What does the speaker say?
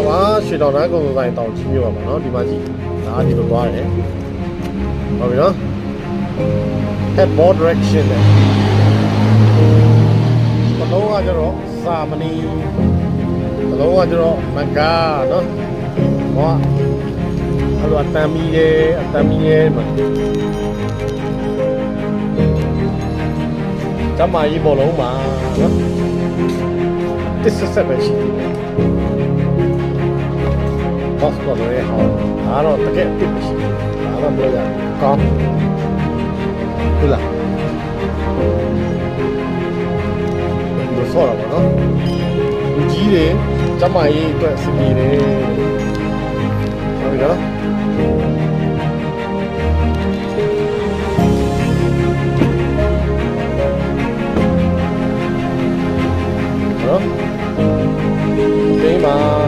ပါရွှေတောင်တိုင်းကုန်စုံဆိုင်တောင်ကြီးမြို့ပါနော်ဒီမှာကြည့်ဒါဒီလိုသွားတယ်ဟုတ်ပြီနော် headboard direction နဲ့ဘလုံးကကျတော့စာမဏီဘလုံးကကျတော့မကားနော်ဟောအဲ့လိုအတမ်းမီရဲ့မှာကျမကြီးဘောလုံးမှာနော်တစ်ဆက်ပဲရှိတယ်ဘောစပေါ်ရဲဟောအားတော့တကယ်တစ်ရှိတယ်အားတော့ပြောရကောင်းဟုတ်လားဒီဆောရပါနော်လူကြီးတွေကျမကြီးအတွက်စီမီတယ်ဟုတ်ပြီနော်ဟုတ်ကဲ့ပါ